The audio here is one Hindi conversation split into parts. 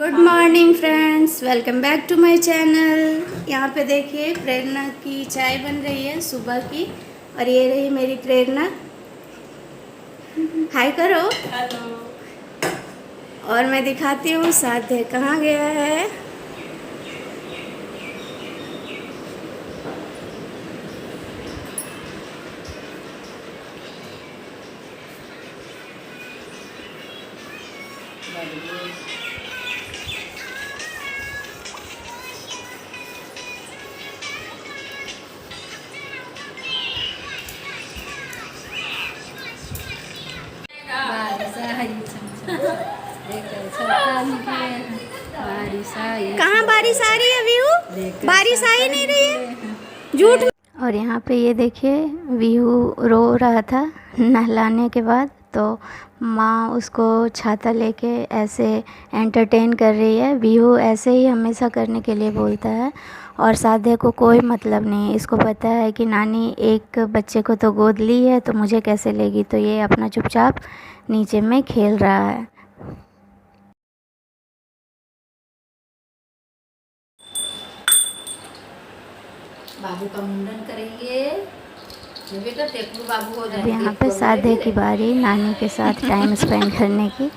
Good morning friends, welcome back to my channel. यहाँ पे देखिए प्रेरणा की चाय बन रही है सुबह की। और ये रही मेरी प्रेरणा। हाय करो। हेलो। और मैं दिखाती हूँ साध्य कहाँ गया है। कहाँ बारिश आ रही है विहू? बारिश आ ही नहीं रही है, झूठ। और यहाँ पे ये देखिए विहू रो रहा था नहलाने के बाद, तो माँ उसको छाता लेके ऐसे एंटरटेन कर रही है। विहू ऐसे ही हमेशा करने के लिए बोलता है और साध्य को कोई मतलब नहीं। इसको पता है कि नानी एक बच्चे को तो गोद ली है तो मुझे कैसे लेगी, तो ये अपना चुपचाप नीचे में खेल रहा है। बाबू का मुंडन करेंगे, बेटा टेकू बाबू हो अब जाएंगे। यहाँ पे साध्य की बारी नानी के साथ टाइम स्पेंड करने की।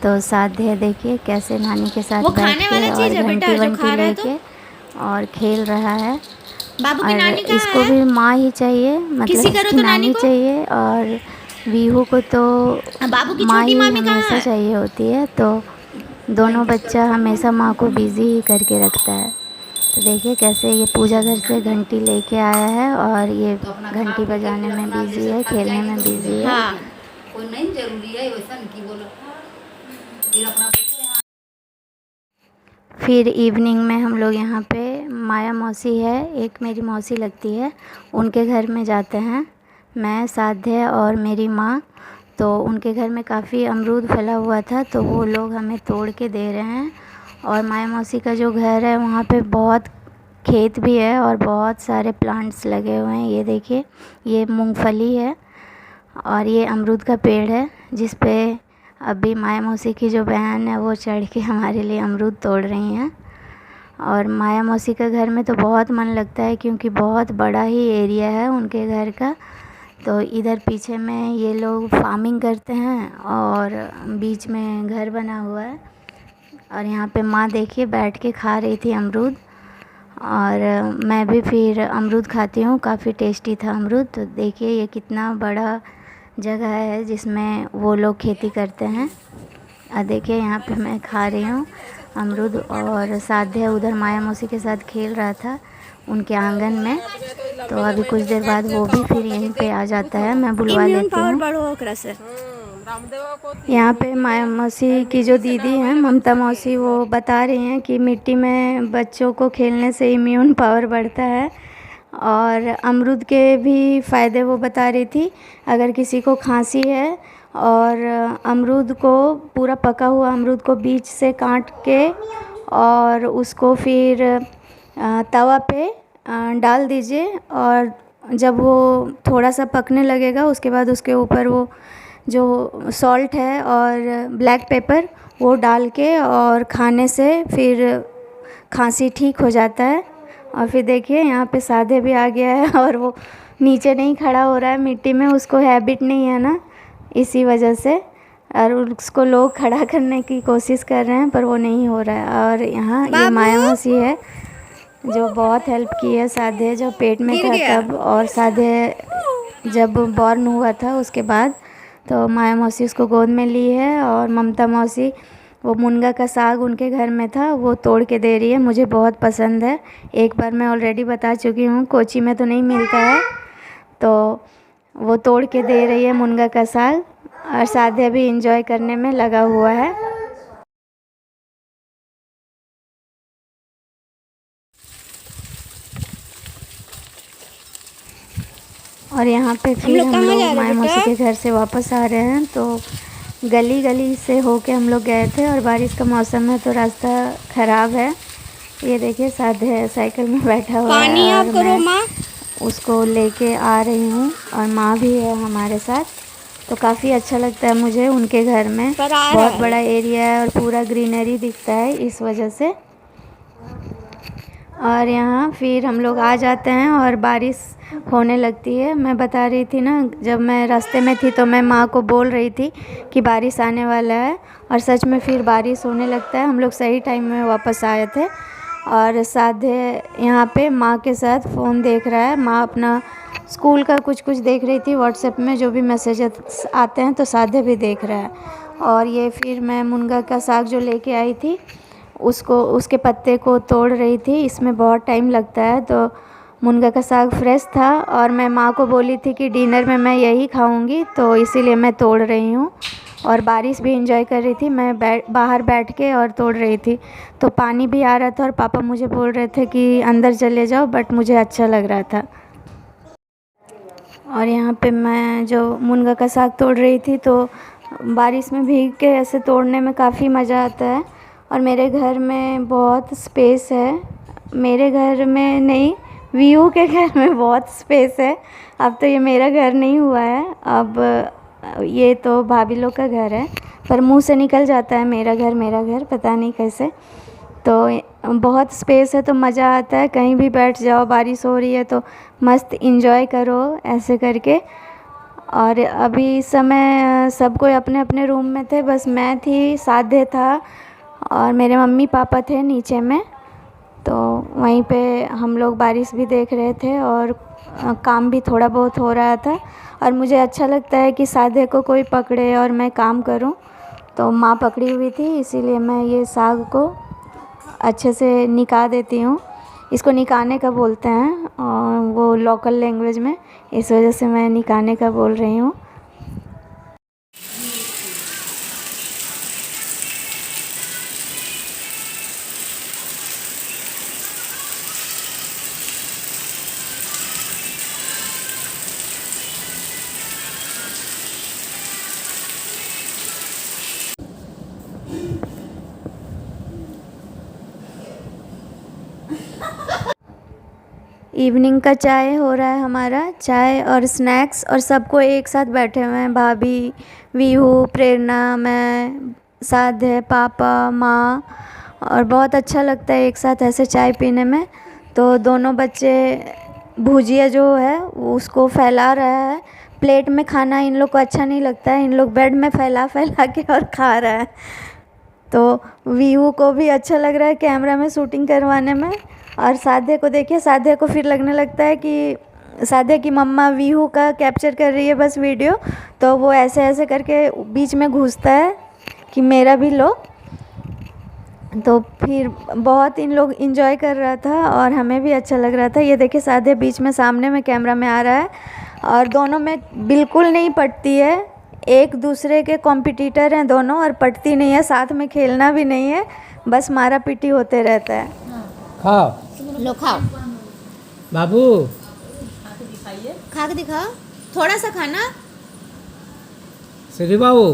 तो साध्य देखिए कैसे नानी के साथ बैठ के और घंटी वंटी लेके और खेल रहा है। बाबू की नानी और कहाँ इसको है? भी माँ ही चाहिए, मतलब इसकी नानी चाहिए। और वीहू को तो बाबू की माँ छोटी ही मामी कहाँ हमेशा है? चाहिए होती है। तो दोनों बच्चा हमेशा माँ को बिज़ी ही करके रखता है। तो देखिए कैसे ये पूजा घर से घंटी लेके आया है और ये तो अपना घंटी बजाने में बिज़ी है, खेलने में बिज़ी है। हाँ, कोई नहीं जरूरी है वैसा नहीं की बोलो। फिर अपना फिर इवनिंग में हम लोग यहाँ पे माया मौसी है, एक मेरी मौसी लगती है, उनके घर में जाते हैं। मैं, साध्य और मेरी माँ। तो उनके घर में काफ़ी अमरूद फला हुआ था, तो वो लोग हमें तोड़ के दे रहे हैं। और माया मौसी का जो घर है वहाँ पे बहुत खेत भी है और बहुत सारे प्लांट्स लगे हुए हैं। ये देखिए ये मूंगफली है और ये अमरूद का पेड़ है, जिस पे अभी माया मौसी की जो बहन है वो चढ़ के हमारे लिए अमरूद तोड़ रही हैं। और माया मौसी के घर में तो बहुत मन लगता है क्योंकि बहुत बड़ा ही एरिया है उनके घर का। तो इधर पीछे में ये लोग फार्मिंग करते हैं और बीच में घर बना हुआ है। और यहाँ पे माँ देखिए बैठ के खा रही थी अमरूद। और मैं भी फिर अमरूद खाती हूँ, काफ़ी टेस्टी था अमरूद। तो देखिए ये कितना बड़ा जगह है जिसमें वो लोग खेती करते हैं। और देखिए यहाँ पे मैं खा रही हूँ अमरूद। और साध्य उधर माया मौसी के साथ खेल रहा था उनके आंगन में। तो अभी कुछ देर बाद वो भी फिर यहीं पे आ जाता है, मैं बुलवा लेती हूँ। यहाँ पे माया मौसी की जो दीदी हैं ममता मौसी, वो बता रही हैं कि मिट्टी में बच्चों को खेलने से इम्यून पावर बढ़ता है। और अमरूद के भी फ़ायदे वो बता रही थी। अगर किसी को खांसी है और अमरूद को, पूरा पका हुआ अमरूद को बीच से काट के और उसको फिर तवा पे डाल दीजिए। और जब वो थोड़ा सा पकने लगेगा उसके बाद उसके ऊपर वो जो सॉल्ट है और ब्लैक पेपर वो डाल के और खाने से फिर खांसी ठीक हो जाता है। और फिर देखिए यहाँ पे साधे भी आ गया है और वो नीचे नहीं खड़ा हो रहा है मिट्टी में, उसको हैबिट नहीं है ना, इसी वजह से। और उसको लोग खड़ा करने की कोशिश कर रहे हैं पर वो नहीं हो रहा है। और यहाँ ये माया मौसी है जो बहुत हेल्प की है साधे जब पेट में था तब, और साधे जब बॉर्न हुआ था उसके बाद। तो माया मौसी उसको गोद में ली है। और ममता मौसी वो मुनगा का साग उनके घर में था वो तोड़ के दे रही है, मुझे बहुत पसंद है। एक बार मैं ऑलरेडी बता चुकी हूँ, कोची में तो नहीं मिलता है, तो वो तोड़ के दे रही है मुनगा का साग। और साध्य भी इंजॉय करने में लगा हुआ है। और यहाँ पे फिर हम लोग माया मौसी के घर से वापस आ रहे हैं। तो गली गली से होके हम लोग गए थे और बारिश का मौसम है तो रास्ता ख़राब है। ये देखिए साध्य साइकिल में बैठा हुआ है और मैं उसको लेके आ रही हूँ और माँ भी है हमारे साथ। तो काफ़ी अच्छा लगता है मुझे उनके घर में। बहुत बड़ा एरिया है और पूरा ग्रीनरी दिखता है इस वजह से। और यहाँ फिर हम लोग आ जाते हैं और बारिश होने लगती है। मैं बता रही थी ना, जब मैं रास्ते में थी तो मैं माँ को बोल रही थी कि बारिश आने वाला है, और सच में फिर बारिश होने लगता है। हम लोग सही टाइम में वापस आए थे। और साधे यहाँ पे माँ के साथ फ़ोन देख रहा है। माँ अपना स्कूल का कुछ देख रही थी व्हाट्सएप में, जो भी मैसेजेस आते हैं तो साधे भी देख रहा है। और ये फिर मैं मुनगा का साग जो लेके आई थी उसके पत्ते को तोड़ रही थी। इसमें बहुत टाइम लगता है, तो मुनगा का साग फ्रेश था और मैं माँ को बोली थी कि डिनर में मैं यही खाऊंगी, तो इसीलिए मैं तोड़ रही हूँ। और बारिश भी इंजॉय कर रही थी, मैं बाहर बैठ के और तोड़ रही थी। तो पानी भी आ रहा था और पापा मुझे बोल रहे थे कि अंदर चले जाओ, बट मुझे अच्छा लग रहा था। और यहाँ पे मैं जो मुनगा का साग तोड़ रही थी, तो बारिश में भीग के ऐसे तोड़ने में काफ़ी मज़ा आता है। और मेरे घर में बहुत स्पेस है। मेरे घर में नहीं, वीयू के घर में बहुत स्पेस है। अब तो ये मेरा घर नहीं हुआ है, अब ये तो भाभी लोग का घर है, पर मुंह से निकल जाता है मेरा घर, पता नहीं कैसे। तो बहुत स्पेस है तो मज़ा आता है, कहीं भी बैठ जाओ, बारिश हो रही है तो मस्त इंजॉय करो ऐसे करके। और अभी इस समय सब कोई अपने अपने रूम में थे, बस मैं थी, साधे था और मेरे मम्मी पापा थे नीचे में। तो वहीं पे हम लोग बारिश भी देख रहे थे और काम भी थोड़ा बहुत हो रहा था। और मुझे अच्छा लगता है कि साधे को कोई पकड़े और मैं काम करूं, तो माँ पकड़ी हुई थी, इसीलिए मैं ये साग को अच्छे से निकाल देती हूँ। इसको निकालने का बोलते हैं और वो लोकल लैंग्वेज में, इस वजह से मैं निकालने का बोल रही हूँ। इवनिंग का चाय हो रहा है हमारा, चाय और स्नैक्स, और सबको एक साथ बैठे हुए हैं, भाभी, वीहू, प्रेरणा, मैं, साधे, पापा, माँ। और बहुत अच्छा लगता है एक साथ ऐसे चाय पीने में। तो दोनों बच्चे भुजिया जो है वो उसको फैला रहा है। प्लेट में खाना इन लोग को अच्छा नहीं लगता है, इन लोग बेड में फैला फैला के और खा रहा है। तो वीहू को भी अच्छा लग रहा है कैमरा में शूटिंग करवाने में। और साधे को देखिए, साधे को फिर लगने लगता है कि साधे की मम्मा वीहू का कैप्चर कर रही है बस वीडियो, तो वो ऐसे ऐसे करके बीच में घुसता है कि मेरा भी लो। तो फिर बहुत इन लोग इंजॉय कर रहा था और हमें भी अच्छा लग रहा था। ये देखिए साधे बीच में सामने में कैमरा में आ रहा है और दोनों में बिल्कुल नहीं पटती है, एक दूसरे के कॉम्पिटिटर हैं दोनों और पटती नहीं है, साथ में खेलना भी नहीं है, बस मारा पीटी होते रहता है। खाओ लो खाओ, बाबू, खा के दिखाओ, थोड़ा सा खाना। श्री बाबू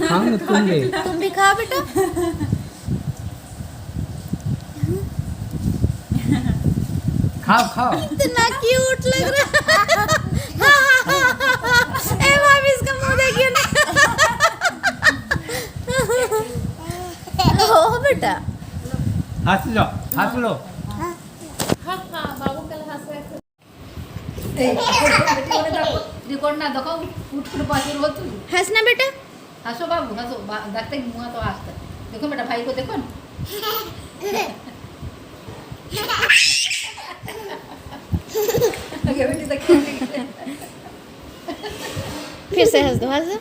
खाओ ना तुम भी खाओ बेटा। खाओ इतना क्यूट लग रहा है। ए भाभी इसका मुंह देखिए ना। ओ बेटा, हंस लो रिकॉर्ड ना देखो, उठ पास हो तू। हंसना बेटा, हंसो बाबू हंसो, देखते मुँह तो हंसता। देखो बेटा भाई को देखो ना। फिर से हंस दो, हंस दो।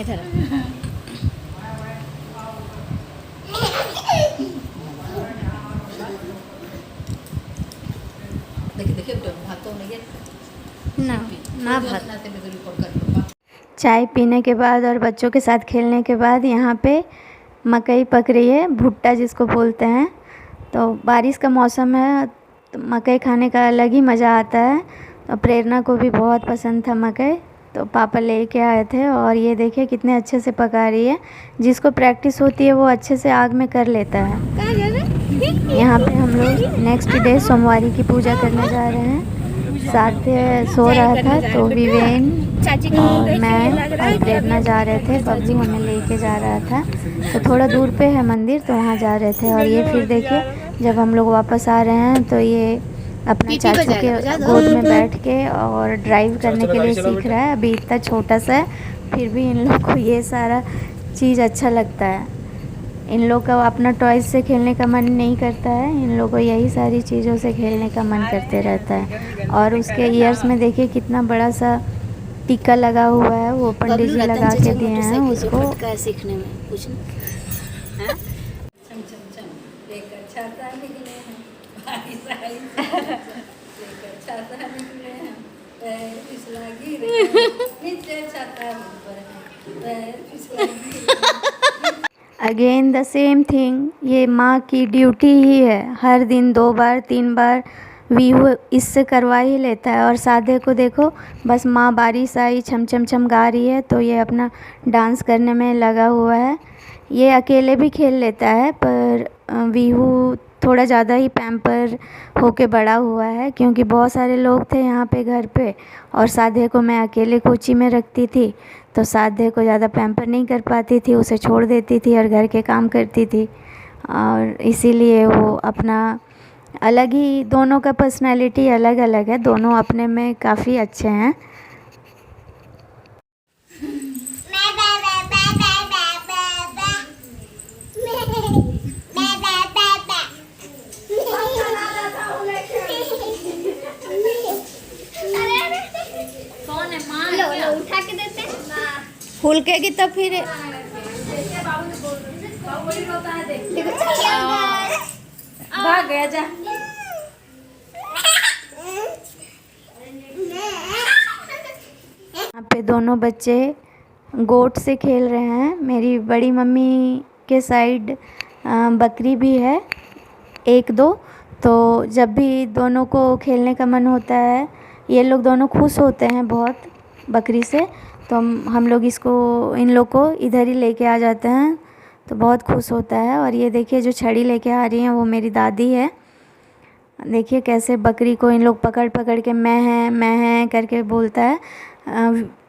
इधर देखिए भात तो नहीं ना भात। चाय पीने के बाद और बच्चों के साथ खेलने के बाद यहाँ पे मकई पक रही है, भुट्टा जिसको बोलते हैं। तो बारिश का मौसम है तो मकई खाने का अलग ही मज़ा आता है। तो प्रेरणा को भी बहुत पसंद था मकई, तो पापा लेके आए थे और ये देखिए कितने अच्छे से पका रही है। जिसको प्रैक्टिस होती है वो अच्छे से आग में कर लेता है। यहाँ पे हम लोग नेक्स्ट डे सोमवारी की पूजा करने जा रहे हैं। साथ सो रहा था तो विवेन और मैं और प्रेरणा जा रहे थे। बब्लू हमें लेके जा रहा था। तो थोड़ा दूर पे है मंदिर तो वहाँ जा रहे थे। और ये फिर देखिए जब हम लोग वापस आ रहे हैं तो ये अपने चाचू के गोद में बैठ के और ड्राइव करने के लिए सीख रहा है। अभी इतना छोटा सा है फिर भी इन लोग को ये सारा चीज़ अच्छा लगता है। इन लोग का अपना टॉयज से खेलने का मन नहीं करता है। इन लोग को यही सारी चीज़ों से खेलने का मन करते रहता है। और उसके ईयर्स में देखिए कितना बड़ा सा टीका लगा हुआ है, वो पंडित जी लगा के दिए हैं उसको। सीखने में कुछ अगेन द सेम थिंग, ये माँ की ड्यूटी ही है। हर दिन 2 बार 3 बार वीहू इससे करवा ही लेता है। और साधे को देखो बस माँ बारिश आई छम छम छम गा रही है तो ये अपना डांस करने में लगा हुआ है। ये अकेले भी खेल लेता है पर वीहू थोड़ा ज़्यादा ही पैम्पर होके बड़ा हुआ है क्योंकि बहुत सारे लोग थे यहाँ पे घर पे और साधे को मैं अकेले कोची में रखती थी तो साधे को ज़्यादा पैम्पर नहीं कर पाती थी, उसे छोड़ देती थी और घर के काम करती थी। और इसीलिए वो अपना अलग ही, दोनों का पर्सनालिटी अलग अलग है, दोनों अपने में काफ़ी अच्छे हैं। फूल केगी तो फिर भाग गया जा। यहाँ पे दोनों बच्चे गोट से खेल रहे हैं। मेरी बड़ी मम्मी के साइड बकरी भी है 1-2, तो जब भी दोनों को खेलने का मन होता है ये लोग दोनों खुश होते हैं बहुत बकरी से, तो हम लोग इन लोग को इधर ही लेके आ जाते हैं तो बहुत खुश होता है। और ये देखिए जो छड़ी लेके आ रही हैं वो मेरी दादी है। देखिए कैसे बकरी को इन लोग पकड़ पकड़ के मैं हैं करके बोलता है।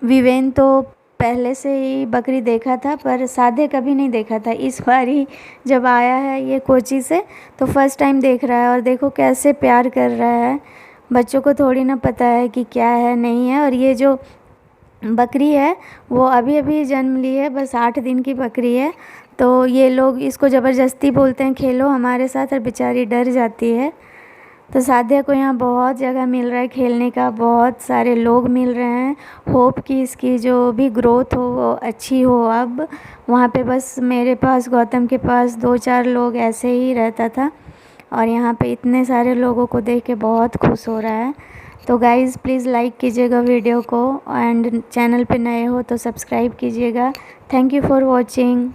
विवेन तो पहले से ही बकरी देखा था पर साधे कभी नहीं देखा था। इस बार ही जब आया है ये कोची से तो फर्स्ट टाइम देख रहा है और देखो कैसे प्यार कर रहा है। बच्चों को थोड़ी ना पता है कि क्या है नहीं है। और ये जो बकरी है वो अभी अभी जन्म ली है, बस 8 दिन की बकरी है। तो ये लोग इसको ज़बरदस्ती बोलते हैं खेलो हमारे साथ और बेचारी डर जाती है। तो साध्या को यहाँ बहुत जगह मिल रहा है खेलने का, बहुत सारे लोग मिल रहे हैं। होप कि इसकी जो भी ग्रोथ हो वो अच्छी हो। अब वहाँ पे बस मेरे पास, गौतम के पास 2-4 लोग ऐसे ही रहता था और यहाँ पे इतने सारे लोगों को देख के बहुत खुश हो रहा है। तो गाइज़ प्लीज़ लाइक कीजिएगा वीडियो को एंड चैनल पे नए हो तो सब्सक्राइब कीजिएगा। Thank you for watching.